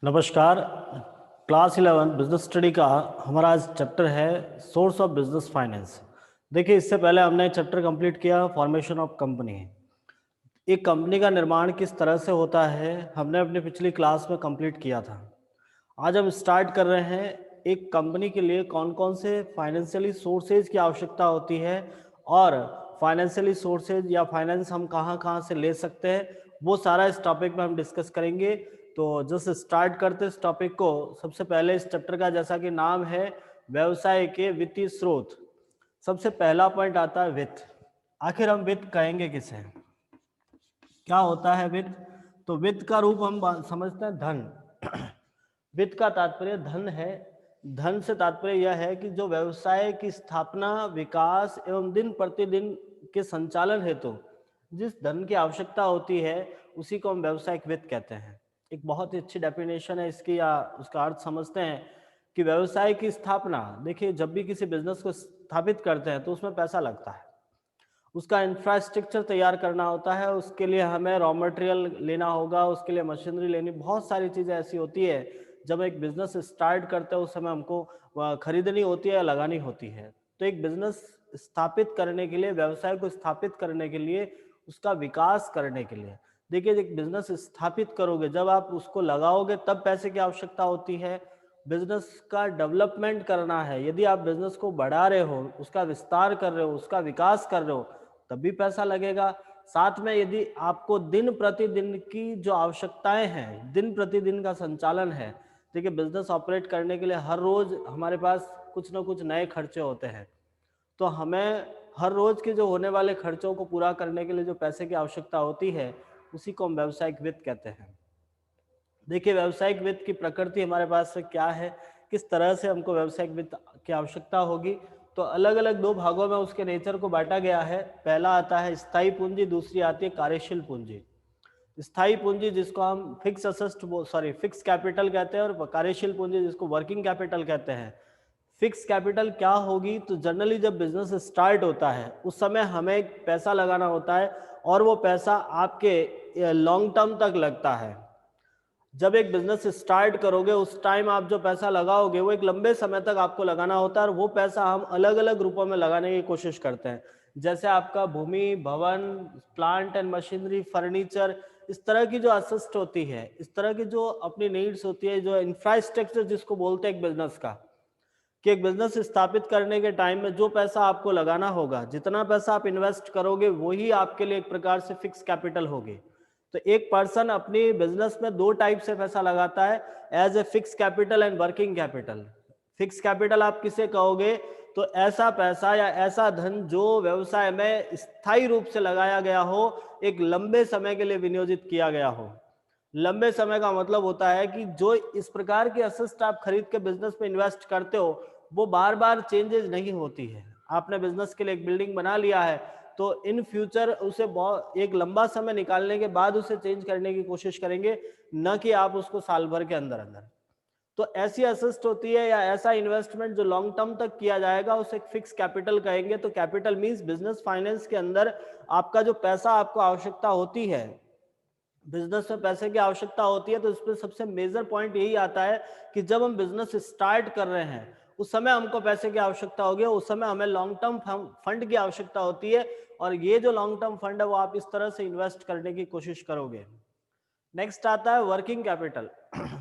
नमस्कार। Class 11 business study का हमारा आज चैप्टर है सोर्स ऑफ बिजनेस फाइनेंस। देखिए, इससे पहले हमने चैप्टर कंप्लीट किया फॉर्मेशन ऑफ कंपनी। एक कंपनी का निर्माण किस तरह से होता है हमने अपनी पिछली क्लास में कंप्लीट किया था। आज हम स्टार्ट कर रहे हैं एक कंपनी के लिए कौन कौन से फाइनेंशियली सोर्सेज की आवश्यकता होती है और फाइनेंशियली सोर्सेज या फाइनेंस हम कहाँ कहाँ से ले सकते हैं, वो सारा इस टॉपिक में हम डिस्कस करेंगे। तो जस्ट स्टार्ट करते इस टॉपिक को। सबसे पहले इस चैप्टर का जैसा कि नाम है व्यवसाय के वित्तीय स्रोत, सबसे पहला पॉइंट आता है वित्त। आखिर हम वित्त कहेंगे किसे, क्या होता है वित्त? तो वित्त का रूप हम समझते हैं धन। वित्त का तात्पर्य धन है। धन से तात्पर्य यह है कि जो व्यवसाय की स्थापना, विकास एवं दिन प्रतिदिन के संचालन हेतु जिस धन की आवश्यकता होती है उसी को हम व्यवसायिक वित्त कहते हैं। एक बहुत ही अच्छी डेफिनेशन है इसकी, या उसका अर्थ समझते हैं कि व्यवसाय की स्थापना, देखिए जब भी किसी बिजनेस को स्थापित करते हैं तो उसमें पैसा लगता है, उसका इंफ्रास्ट्रक्चर तैयार करना होता है, उसके लिए हमें रॉ मटेरियल लेना होगा, उसके लिए मशीनरी लेनी, बहुत सारी चीज़ें ऐसी होती है। जब एक बिजनेस स्टार्ट करते हैं उस समय हमको खरीदनी होती है या लगानी होती है। तो एक बिजनेस स्थापित करने के लिए, व्यवसाय को स्थापित करने के लिए, उसका विकास करने के लिए, देखिए एक बिजनेस स्थापित करोगे, जब आप उसको लगाओगे तब पैसे की आवश्यकता होती है। बिजनेस का डेवलपमेंट करना है, यदि आप बिजनेस को बढ़ा रहे हो, उसका विस्तार कर रहे हो, उसका विकास कर रहे हो, तब भी पैसा लगेगा। साथ में यदि आपको दिन प्रतिदिन की जो आवश्यकताएं हैं, दिन प्रतिदिन का संचालन है, देखिए बिजनेस ऑपरेट करने के लिए हर रोज हमारे पास कुछ ना कुछ नए खर्चे होते हैं। तो हमें हर रोज के जो होने वाले खर्चों को पूरा करने के लिए जो पैसे की आवश्यकता होती है, उसी को हम व्यावसायिक वित्त कहते हैं। देखिए व्यावसायिक वित्त की प्रकृति हमारे पास से क्या है, किस तरह से हमको व्यावसायिक वित्त की आवश्यकता होगी। तो अलग अलग दो भागों में उसके नेचर को बांटा गया है। पहला आता है स्थायी पूंजी, दूसरी आती है कार्यशील पूंजी। स्थायी पूंजी जिसको हम फिक्स कैपिटल कहते हैं, और कार्यशील पूंजी जिसको वर्किंग कैपिटल कहते हैं। फिक्स कैपिटल क्या होगी? तो जनरली जब बिजनेस स्टार्ट होता है उस समय हमें पैसा लगाना होता है, और वो पैसा आपके लॉन्ग टर्म तक लगता है। जब एक बिजनेस स्टार्ट करोगे उस टाइम आप जो पैसा लगाओगे वो एक लंबे समय तक आपको लगाना होता है, और वो पैसा हम अलग अलग रूपों में लगाने की कोशिश करते हैं। जैसे आपका भूमि, भवन, प्लांट एंड मशीनरी, फर्नीचर, इस तरह की जो असिस्ट होती है, इस तरह की जो अपनी नीड्स होती है, जो इंफ्रास्ट्रक्चर जिसको बोलते हैं एक बिजनेस का, कि एक बिजनेस स्थापित करने के टाइम में जो पैसा आपको लगाना होगा, जितना पैसा आप इन्वेस्ट करोगे, वही आपके लिए एक प्रकार से फिक्स कैपिटल होगी। तो एक पर्सन अपनी बिजनेस में दो टाइप से पैसा लगाता है, as a fix capital and working capital. Fix capital आप किसे कहोगे? तो ऐसा पैसा या ऐसा धन जो व्यवसाय में स्थायी रूप से लगाया गया हो, एक लंबे समय के लिए विनियोजित किया गया हो। लंबे समय का मतलब होता है कि जो इस प्रकार की असेस्ट आप खरीद के बिजनेस में इन्वेस्ट करते हो, वो बार बार चेंजेस नहीं होती है। आपने बिजनेस के लिए एक बिल्डिंग बना लिया है, तो इन फ्यूचर उसे बहुत एक लंबा समय निकालने के बाद उसे चेंज करने की कोशिश करेंगे, न कि आप उसको साल भर के अंदर अंदर। तो ऐसी असिस्ट होती है या ऐसा इन्वेस्टमेंट जो लॉन्ग टर्म तक किया जाएगा, उसे फिक्स कैपिटल कहेंगे। तो कैपिटल मींस बिजनेस फाइनेंस के अंदर आपका जो पैसा आपको आवश्यकता होती है, बिजनेस में पैसे की आवश्यकता होती है, तो इसमें सबसे मेजर पॉइंट यही आता है कि जब हम बिजनेस स्टार्ट कर रहे हैं उस समय हमको पैसे की आवश्यकता होगी, उस समय हमें लॉन्ग टर्म फंड की आवश्यकता होती है, और ये जो लॉन्ग टर्म फंड है वो आप इस तरह से इन्वेस्ट करने की कोशिश करोगे। नेक्स्ट आता है वर्किंग कैपिटल।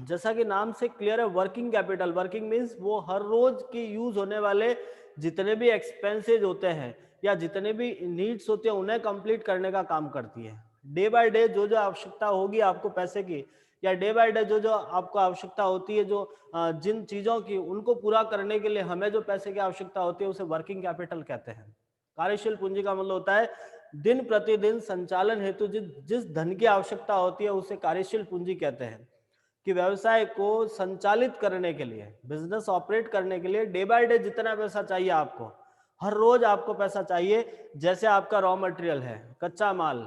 जैसा कि नाम से क्लियर है, वर्किंग कैपिटल, वर्किंग मीन्स वो हर रोज की यूज होने वाले जितने भी एक्सपेंसेज होते हैं या जितने भी नीड्स होते हैं उन्हें कंप्लीट करने का काम करती है। डे बाय डे जो जो आवश्यकता होगी आपको पैसे की, या डे बाय डे जो जो आपको आवश्यकता होती है, जो जिन चीजों की, उनको पूरा करने के लिए हमें जो पैसे की आवश्यकता होती है उसे वर्किंग कैपिटल कहते हैं। कार्यशील पूंजी का मतलब होता है दिन प्रतिदिन संचालन हेतु जिस जिस धन की आवश्यकता होती है उसे कार्यशील पूंजी कहते हैं। कि व्यवसाय को संचालित करने के लिए, बिजनेस ऑपरेट करने के लिए डे बाय डे जितना पैसा चाहिए आपको, हर रोज आपको पैसा चाहिए। जैसे आपका रॉ मटेरियल है, कच्चा माल,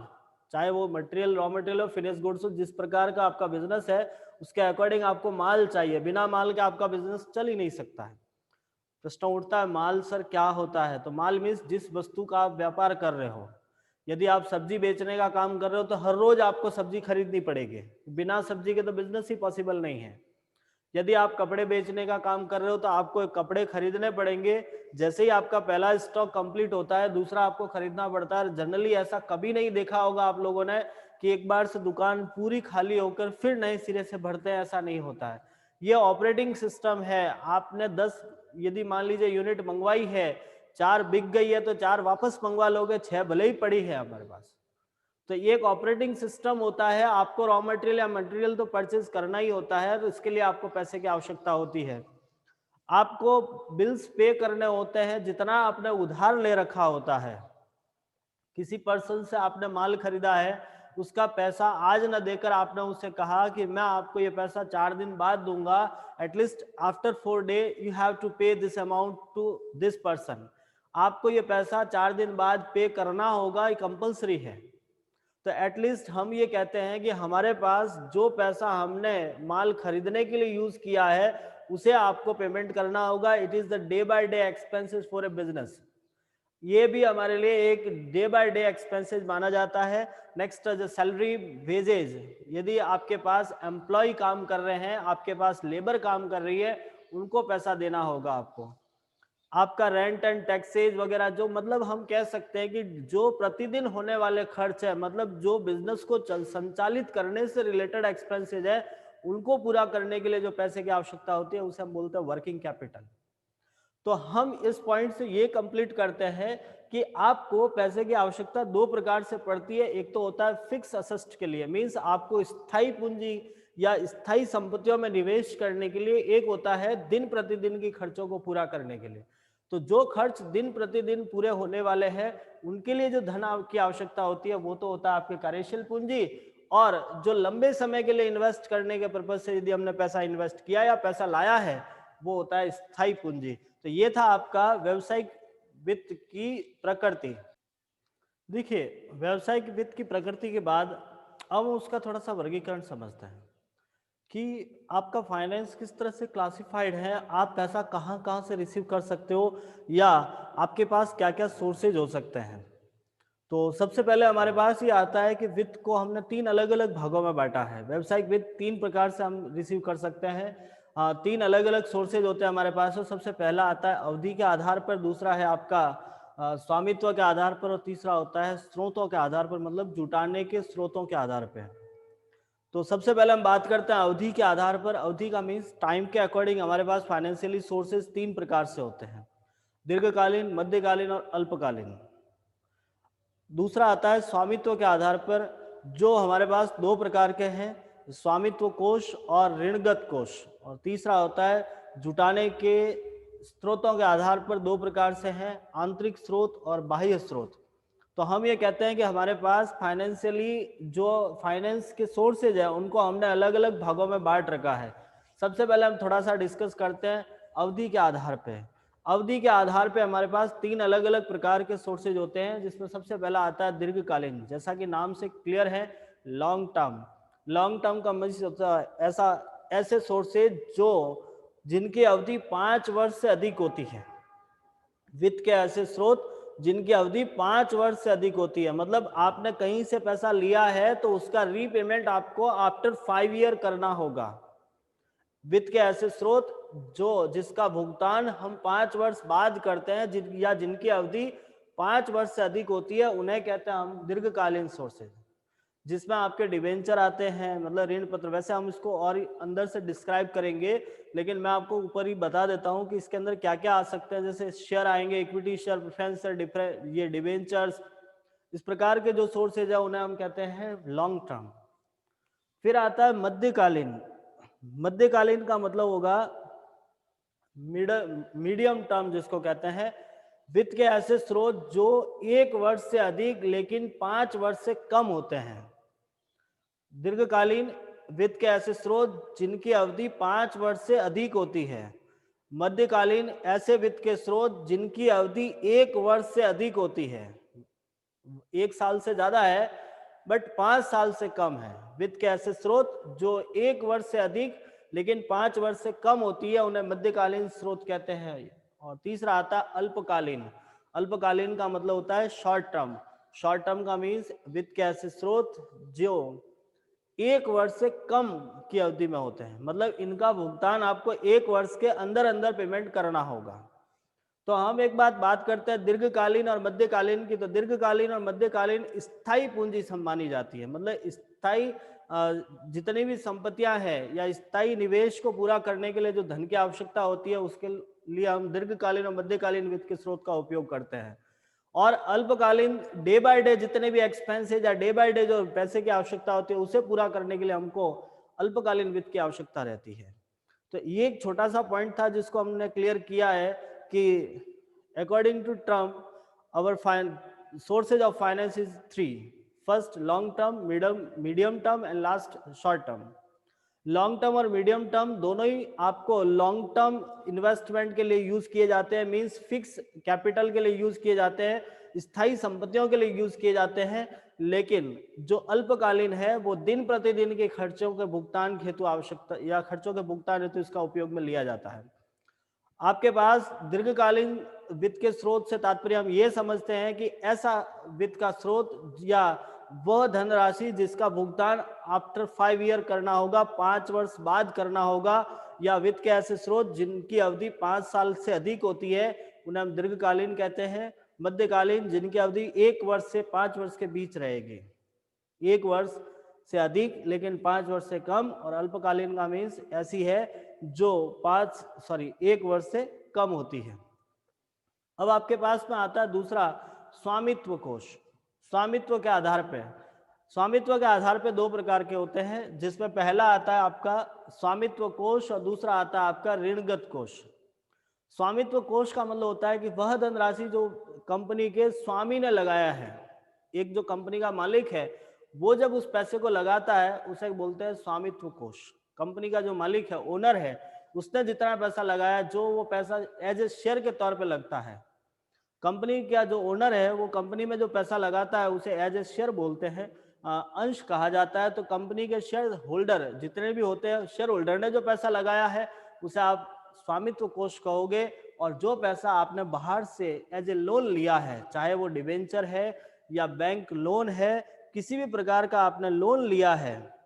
चाहे वो मटेरियल, रॉ मटेरियल हो, फिनिश गुड्स हो, जिस प्रकार का आपका बिजनेस है उसके अकॉर्डिंग आपको माल चाहिए। बिना माल के आपका बिजनेस चल ही नहीं सकता है। प्रश्न उठता है माल सर क्या होता है? तो माल मीन्स जिस वस्तु का आप व्यापार कर रहे हो, यदि आप सब्जी बेचने का काम कर रहे हो तो हर रोज आपको सब्जी खरीदनी पड़ेगी, बिना सब्जी के तो बिजनेस ही पॉसिबल नहीं है। यदि आप कपड़े बेचने का काम कर रहे हो तो आपको कपड़े खरीदने पड़ेंगे, जैसे ही आपका पहला स्टॉक कंप्लीट होता है दूसरा आपको खरीदना पड़ता है। जनरली ऐसा कभी नहीं देखा होगा आप लोगों ने कि एक बार से दुकान पूरी खाली होकर फिर नए सिरे से भरते हैं, ऐसा नहीं होता है। ये ऑपरेटिंग सिस्टम है। आपने 10 यदि मान लीजिए यूनिट मंगवाई है, 4 बिक गई है तो 4 वापस मंगवा लोगे, 6 भले ही पड़ी है हमारे पास। तो ये एक ऑपरेटिंग सिस्टम होता है। आपको रॉ मटेरियल या मटेरियल तो परचेज करना ही होता है, तो इसके लिए आपको पैसे की आवश्यकता होती है। आपको बिल्स पे करने होते हैं, जितना आपने उधार ले रखा होता है, किसी पर्सन से आपने माल खरीदा है, उसका पैसा आज न देकर आपने उससे कहा कि मैं आपको ये पैसा 4 दिन बाद दूंगा, at least after 4 day you have to pay this amount to this person. आपको ये पैसा 4 दिन बाद पे करना होगा, ये कंपल्सरी है। तो एटलीस्ट हम ये कहते हैं कि हमारे पास जो पैसा हमने माल खरीदने के लिए यूज किया है उसे आपको पेमेंट करना होगा। It is the day by day expenses for a business. ये भी हमारे लिए एक डे बाय डे एक्सपेंसेस माना जाता है। नेक्स्ट जो सैलरी वेजेज, यदि आपके पास एम्प्लॉय काम कर रहे हैं, आपके पास लेबर काम कर रही है, उनको पैसा देना होगा आपको। आपका रेंट एंड टैक्सेज वगैरह, जो मतलब हम कह सकते हैं कि जो प्रतिदिन होने वाले खर्च है, मतलब जो बिजनेस को संचालित करने से रिलेटेड एक्सपेंसेज है, उनको पूरा करने के लिए जो पैसे की आवश्यकता होती है उसे हम बोलते हैं वर्किंग कैपिटल। तो हम इस पॉइंट से ये कंप्लीट करते हैं कि आपको पैसे की आवश्यकता 2 प्रकार से पड़ती है। एक तो होता है फिक्स असेस्ट के लिए, मीन्स आपको स्थायी पूंजी या स्थायी संपत्तियों में निवेश करने के लिए। एक होता है दिन प्रतिदिन की खर्चों को पूरा करने के लिए। तो जो खर्च दिन प्रतिदिन पूरे होने वाले हैं, उनके लिए जो धन की आवश्यकता होती है वो तो होता है आपके कार्यशील पूंजी। और जो लंबे समय के लिए इन्वेस्ट करने के पर्पज से यदि हमने पैसा इन्वेस्ट किया या पैसा लाया है, वो होता है स्थायी पूंजी। तो ये था आपका व्यावसायिक वित्त की प्रकृति। देखिए, व्यावसायिक वित्त की प्रकृति के बाद अब उसका थोड़ा सा वर्गीकरण समझते हैं कि आपका फाइनेंस किस तरह से क्लासिफाइड है, आप पैसा कहाँ कहाँ से रिसीव कर सकते हो, या आपके पास क्या क्या सोर्सेज हो सकते हैं। तो सबसे पहले हमारे पास ये आता है कि वित्त को हमने 3 अलग अलग भागों में बांटा है। व्यावसायिक वित्त 3 प्रकार से हम रिसीव कर सकते हैं। 3 अलग अलग सोर्सेज होते हैं हमारे पास। तो सबसे पहला आता है अवधि के आधार पर, दूसरा है आपका स्वामित्व के आधार पर, और तीसरा होता है स्रोतों के आधार पर, मतलब जुटाने के स्रोतों के आधार पर। तो सबसे पहले हम बात करते हैं अवधि के आधार पर। अवधि का मीन्स टाइम के अकॉर्डिंग हमारे पास फाइनेंशियली सोर्सेज 3 प्रकार से होते हैं, दीर्घकालीन, मध्यकालीन और अल्पकालीन। दूसरा आता है स्वामित्व के आधार पर, जो हमारे पास 2 प्रकार के हैं, स्वामित्व कोष और ऋणगत कोष। और तीसरा होता है जुटाने के स्रोतों के आधार पर, 2 प्रकार से हैं, आंतरिक स्रोत और बाह्य स्रोत। तो हम ये कहते हैं कि हमारे पास फाइनेंशियली जो फाइनेंस के सोर्सेज है उनको हमने अलग अलग भागों में बांट रखा है। सबसे पहले हम थोड़ा सा डिस्कस करते हैं अवधि के आधार पे। अवधि के आधार पे हमारे पास 3 अलग अलग प्रकार के सोर्सेज होते हैं, जिसमें सबसे पहला आता है दीर्घकालीन, जैसा कि नाम से क्लियर है, लॉन्ग टर्म। लॉन्ग टर्म का मतलब होता है ऐसे सोर्सेज जो जिनकी अवधि 5 वर्ष से अधिक होती है। वित्त के ऐसे स्रोत जिनकी अवधि 5 वर्ष से अधिक होती है, मतलब आपने कहीं से पैसा लिया है तो उसका रीपेमेंट आपको आफ्टर 5 ईयर करना होगा। वित्त के ऐसे स्रोत जो जिसका भुगतान हम 5 वर्ष बाद करते हैं, या जिनकी अवधि 5 वर्ष से अधिक होती है, उन्हें कहते हैं हम दीर्घकालीन सोर्सेज, जिसमें आपके डिवेंचर आते हैं, मतलब ऋण पत्र। वैसे हम इसको और अंदर से डिस्क्राइब करेंगे, लेकिन मैं आपको ऊपर ही बता देता हूं कि इसके अंदर क्या क्या आ सकते हैं। जैसे शेयर आएंगे, इक्विटी शेयर, प्रेफरेंस शेयर, ये डिवेंचर्स, इस प्रकार के जो सोर्सेज है उन्हें हम कहते हैं लॉन्ग टर्म। फिर आता है मध्यकालीन। मध्यकालीन का मतलब होगा मीडियम टर्म, जिसको कहते हैं वित्त के ऐसे स्रोत जो 1 वर्ष से अधिक लेकिन 5 वर्ष से कम होते हैं। दीर्घकालीन वित्त के ऐसे स्रोत जिनकी अवधि 5 वर्ष से अधिक होती है। मध्यकालीन ऐसे वित्त के स्रोत जिनकी अवधि 1 वर्ष से अधिक होती है, 1 साल से ज्यादा है बट 5 साल से कम है। वित्त के ऐसे स्रोत जो 1 वर्ष से अधिक लेकिन 5 वर्ष से कम होती है, उन्हें मध्यकालीन स्रोत कहते हैं। और तीसरा आता है अल्पकालीन। अल्पकालीन का मतलब होता है शॉर्ट टर्म, शॉर्ट टर्म का मीन्स वित्त के ऐसे स्रोत जो 1 वर्ष से कम की अवधि में होते हैं, मतलब इनका भुगतान आपको 1 वर्ष के अंदर अंदर पेमेंट करना होगा। तो हम एक बात करते हैं दीर्घकालीन और मध्यकालीन की। तो दीर्घकालीन और मध्यकालीन स्थायी पूंजी मानी जाती है, मतलब स्थायी जितनी भी संपत्तियां हैं या स्थायी निवेश को पूरा करने के लिए जो धन की आवश्यकता होती है, उसके लिए हम दीर्घकालीन और मध्यकालीन वित्त के स्रोत का उपयोग करते हैं। और अल्पकालीन डे बाय डे जितने भी एक्सपेंसेज या डे बाय डे जो पैसे की आवश्यकता होती है उसे पूरा करने के लिए हमको अल्पकालीन वित्त की आवश्यकता रहती है। तो ये एक छोटा सा पॉइंट था जिसको हमने क्लियर किया है कि according to term our sources of finance is 3। First long term, medium term and last short term. Long term और मीडियम टर्म दोनों ही आपको लॉन्ग टर्म इन्वेस्टमेंट के लिए यूज किए जाते हैं, मींस फिक्स कैपिटल के लिए यूज किए जाते हैं, स्थायी संपत्तियों के लिए यूज किए जाते हैं। लेकिन जो अल्पकालीन है वो दिन प्रतिदिन के खर्चों के भुगतान हेतु आवश्यकता या खर्चों के भुगतान हेतु इसका उपयोग में लिया जाता है। आपके पास दीर्घकालीन वित्त के स्रोत से तात्पर्य हम ये समझते हैं कि ऐसा वित्त का स्रोत या वह धनराशि जिसका भुगतान आफ्टर 5 ईयर करना होगा, 5 वर्ष बाद करना होगा, या वित्त के ऐसे स्रोत जिनकी अवधि 5 साल से अधिक होती है उन्हें हम दीर्घकालीन कहते हैं। मध्यकालीन जिनकी अवधि 1 वर्ष से 5 वर्ष के बीच रहेगी, 1 वर्ष से अधिक लेकिन 5 वर्ष से कम। और अल्पकालीन का मीन्स ऐसी है जो 1 वर्ष से कम होती है। अब आपके पास में आता है दूसरा स्वामित्व कोष। स्वामित्व के आधार पे 2 प्रकार के होते हैं, जिसमें पहला आता है आपका स्वामित्व कोष और दूसरा आता है आपका ऋणगत कोष। स्वामित्व कोष का मतलब होता है कि वह धनराशि जो कंपनी के स्वामी ने लगाया है, एक जो कंपनी का मालिक है वो जब उस पैसे को लगाता है उसे बोलते हैं स्वामित्व कोष। कंपनी का जो मालिक है, ओनर है, उसने जितना पैसा लगाया, जो वो पैसा एज ए शेयर के तौर पे लगता है। कंपनी का जो ओनर है वो कंपनी में जो पैसा लगाता है उसे एज ए शेयर बोलते हैं, अंश कहा जाता है। तो कंपनी के शेयर होल्डर जितने भी होते हैं, शेयर होल्डर ने जो पैसा लगाया है उसे आप स्वामित्व कोष कहोगे। और जो पैसा आपने बाहर से एज ए लोन लिया है, चाहे वो डिबेंचर है या बैंक लोन है, किसी भी प्रकार का आपने लोन लिया है,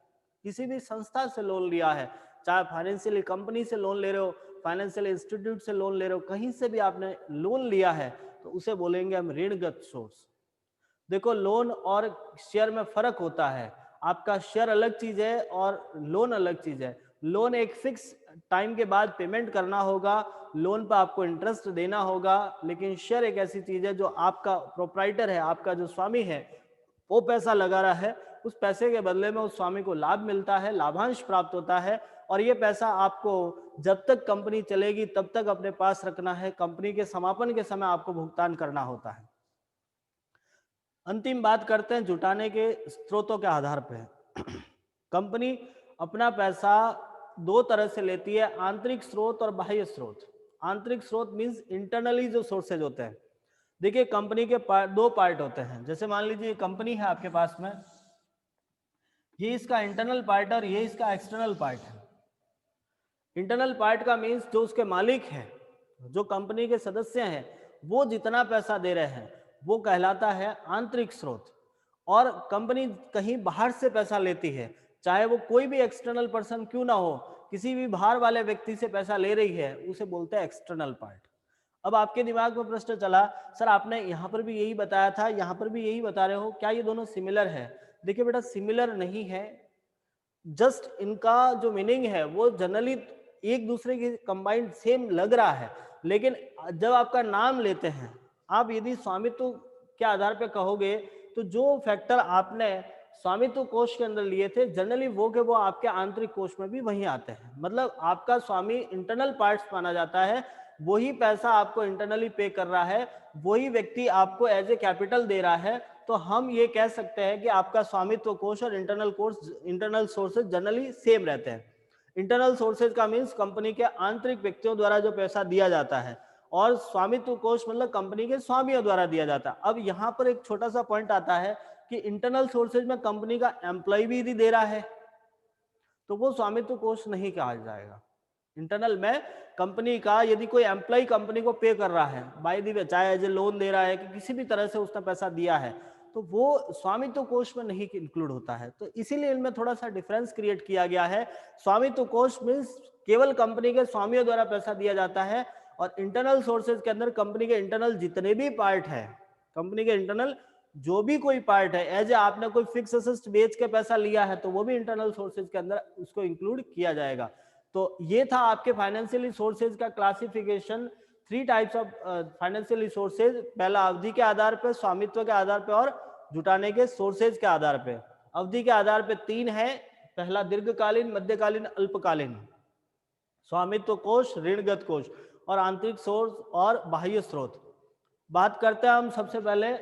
किसी भी संस्था से लोन लिया है, चाहे फाइनेंशियल कंपनी से लोन ले रहे हो, फाइनेंशियल इंस्टीट्यूट से लोन ले रहे हो, कहीं से भी आपने लोन लिया है तो उसे बोलेंगे हम ऋणगत सोर्स। देखो, लोन और शेयर में फर्क होता है। आपका शेयर अलग चीज है और लोन अलग चीज है। लोन एक फिक्स टाइम के बाद पेमेंट करना होगा, लोन पर आपको इंटरेस्ट देना होगा, लेकिन शेयर एक ऐसी चीज है जो आपका प्रोप्राइटर है, आपका जो स्वामी है वो पैसा लगा रहा है, उस पैसे के बदले में उस स्वामी को लाभ मिलता है, लाभांश प्राप्त होता है। और ये पैसा आपको जब तक कंपनी चलेगी तब तक अपने पास रखना है, कंपनी के समापन के समय आपको भुगतान करना होता है। अंतिम बात करते हैं जुटाने के स्रोतों के आधार पर। कंपनी अपना पैसा 2 तरह से लेती है, आंतरिक स्रोत और बाह्य स्रोत। आंतरिक स्रोत मीन्स इंटरनली जो सोर्सेज होते हैं। देखिए, कंपनी के 2 पार्ट होते हैं। जैसे मान लीजिए कंपनी है आपके पास में, ये इसका इंटरनल पार्ट और ये इसका एक्सटर्नल पार्ट है। इंटरनल पार्ट का मीन्स जो उसके मालिक हैं, जो कंपनी के सदस्य हैं, वो जितना पैसा दे रहे हैं वो कहलाता है आंतरिक स्रोत। और कंपनी कहीं बाहर से पैसा लेती है, चाहे वो कोई भी एक्सटर्नल पर्सन क्यों ना हो, किसी भी बाहर वाले व्यक्ति से पैसा ले रही है, उसे बोलते हैं एक्सटर्नल पार्ट। अब आपके दिमाग में प्रश्न चला, सर आपने यहाँ पर भी यही बताया था, यहाँ पर भी यही बता रहे हो, क्या ये दोनों सिमिलर है? देखिए बेटा, सिमिलर नहीं है, जस्ट इनका जो मीनिंग है वो जनरली एक दूसरे की कंबाइंड सेम लग रहा है, लेकिन जब आपका नाम लेते हैं, आप यदि स्वामित्व के आधार पर कहोगे तो जो फैक्टर आपने स्वामित्व कोष के अंदर लिए थे जनरली वो के वो आपके आंतरिक कोष में भी वहीं आते हैं। मतलब आपका स्वामी इंटरनल पार्ट्स माना जाता है, वही पैसा आपको इंटरनली पे कर रहा है, वही व्यक्ति आपको एज ए कैपिटल दे रहा है। तो हम ये कह सकते हैं कि आपका स्वामित्व कोष और इंटरनल सोर्सेज जनरली सेम रहते हैं। इंटरनल सोर्सेज का मीन्स कंपनी के आंतरिक व्यक्तियों द्वारा जो पैसा दिया जाता है, और स्वामित्व कोष मतलब कंपनी के स्वामियों द्वारा दिया जाता है। अब यहाँ पर एक छोटा सा पॉइंट आता है कि इंटरनल सोर्सेज में कंपनी का एम्प्लॉय भी यदि दे रहा है तो वो स्वामित्व कोष नहीं कहा जाएगा। इंटरनल में कंपनी का यदि कोई एम्प्लॉय कंपनी को पे कर रहा है, बाय द वे चाहे एज ए लोन दे रहा है कि किसी भी तरह से उसने पैसा दिया है, तो वो स्वामित्व कोष में नहीं इंक्लूड होता है। तो इसीलिए इनमें थोड़ा सा डिफरेंस क्रिएट किया गया है। स्वामित्व कोष मीन्स केवल कंपनी के स्वामियों द्वारा पैसा दिया जाता है, और इंटरनल सोर्सेज के अंदर कंपनी के इंटरनल जितने भी पार्ट है, कंपनी के इंटरनल जो भी कोई पार्ट है, एज आपने कोई फिक्स असेट बेच के पैसा लिया है तो वो भी इंटरनल सोर्सेज के अंदर उसको इंक्लूड किया जाएगा। तो ये था आपके फाइनेंशियल रिसोर्सेज का classification. 3 types of financial resources, पहला अवधि के आधार पर, स्वामित्व के आधार पर और जुटाने के सोर्सेज के आधार पे। अवधि के आधार पे 3 है, पहला दीर्घकालीन, मध्यकालीन, अल्पकालीन। स्वामित्व कोष, ऋणगत कोष और आंतरिक सोर्स और बाह्य स्रोत। बात करते हैं हम सबसे पहले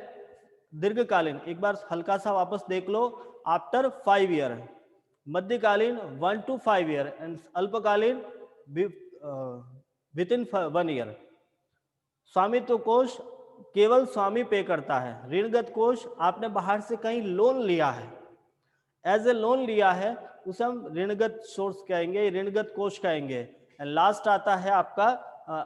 दीर्घकालीन। एक बार हल्का सा वापस देख लो, आफ्टर 5 ईयर, मध्यकालीन 1 to 5 ईयर एंड अल्पकालीन विद इन 1 ईयर। स्वामित्व कोष केवल स्वामी पे करता है। ऋणगत कोष आपने बाहर से कहीं लोन लिया है, एज ए लोन लिया है, उसे हम ऋणगत सोर्स कहेंगे, ऋणगत कोष कहेंगे। एंड लास्ट आता है आपका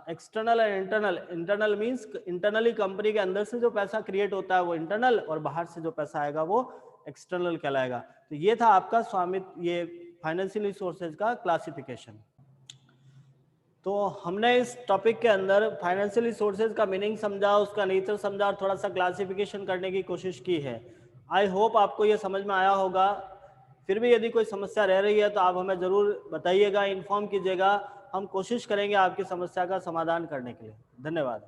external and internal. Internal means internally company के अंदर से जो पैसा क्रिएट होता है वो इंटरनल, और बाहर से जो पैसा आएगा वो एक्सटर्नल कहलाएगा। तो ये था आपका स्वामित्व, ये फाइनेंशियल रिसोर्सेज का क्लासिफिकेशन। तो हमने इस टॉपिक के अंदर फाइनेंशियल रिसोर्सेज का मीनिंग समझा, उसका नेचर समझा और थोड़ा सा क्लासिफिकेशन करने की कोशिश की है। आई होप आपको ये समझ में आया होगा। फिर भी यदि कोई समस्या रह रही है तो आप हमें ज़रूर बताइएगा, इन्फॉर्म कीजिएगा। हम कोशिश करेंगे आपकी समस्या का समाधान करने के लिए। धन्यवाद।